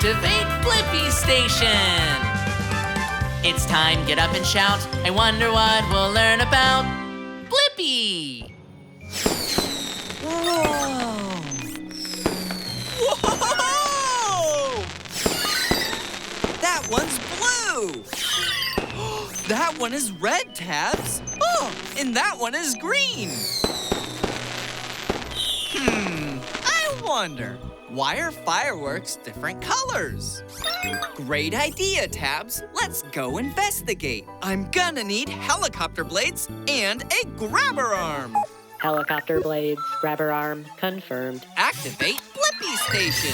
Activate Blippi Station! It's time, get up and shout. I wonder what we'll learn about Blippi! Whoa! Whoa! That one's blue! That one is red, Tabs. Oh, and that one is green. I wonder, why are fireworks different colors? Great idea, Tabs. Let's go investigate. I'm gonna need helicopter blades and a grabber arm. Helicopter blades, grabber arm, confirmed. Activate Blippi Station.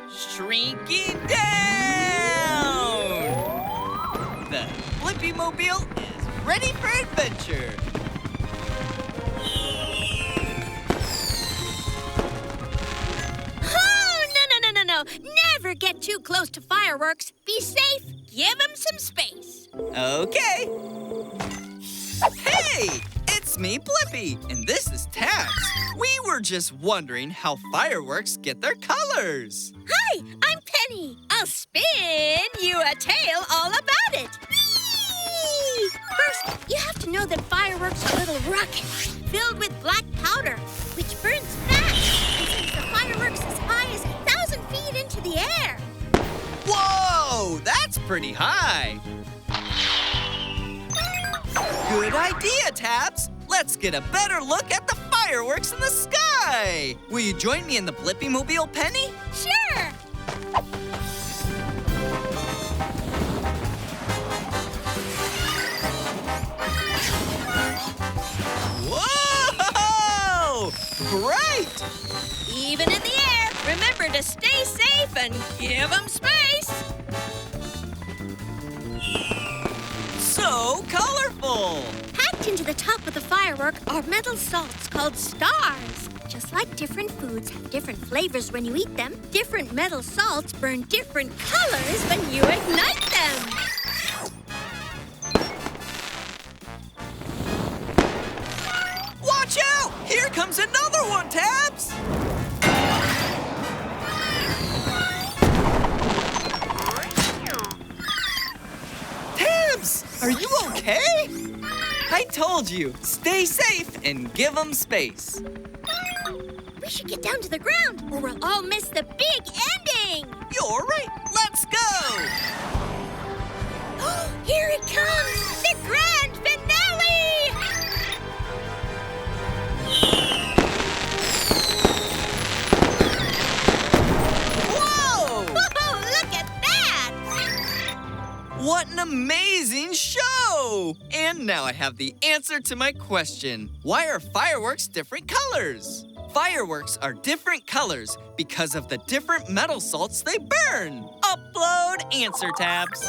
Shrinking down! The Blippi-mobile is ready for adventure. Oh, no. Never get too close to fireworks. Be safe. Give them some space. Okay. Hey, it's me, Blippi, and this is Tabs. We were just wondering how fireworks get their colors. Hi, I'm Penny. I'll spin you a tale all about it. Whee! First, you have to know that fireworks are little rockets filled with black powder, which burns fast and sends the fireworks as high as 1,000 feet into the air. Whoa, that's pretty high. Good idea, Tabs. Let's get a better look at the fireworks in the sky. Will you join me in the Blippi-mobile, Penny? Sure. Whoa! Great! Even in the air, remember to stay safe and give them space. So colorful! Packed into the top of the firework are metal salts called stars. Just like different foods have different flavors when you eat them, different metal salts burn different colors when you ignite them. Watch out! Here comes another one, Tabs! Tabs, are you okay? I told you, stay safe and give them space. We should get down to the ground or we'll all miss the big ending. You're right, let's go! Here it comes, the grand finale! Whoa! Whoa, look at that! What an amazing show! And now I have the answer to my question. Why are fireworks different colors? Fireworks are different colors because of the different metal salts they burn. Upload answer, Tabs.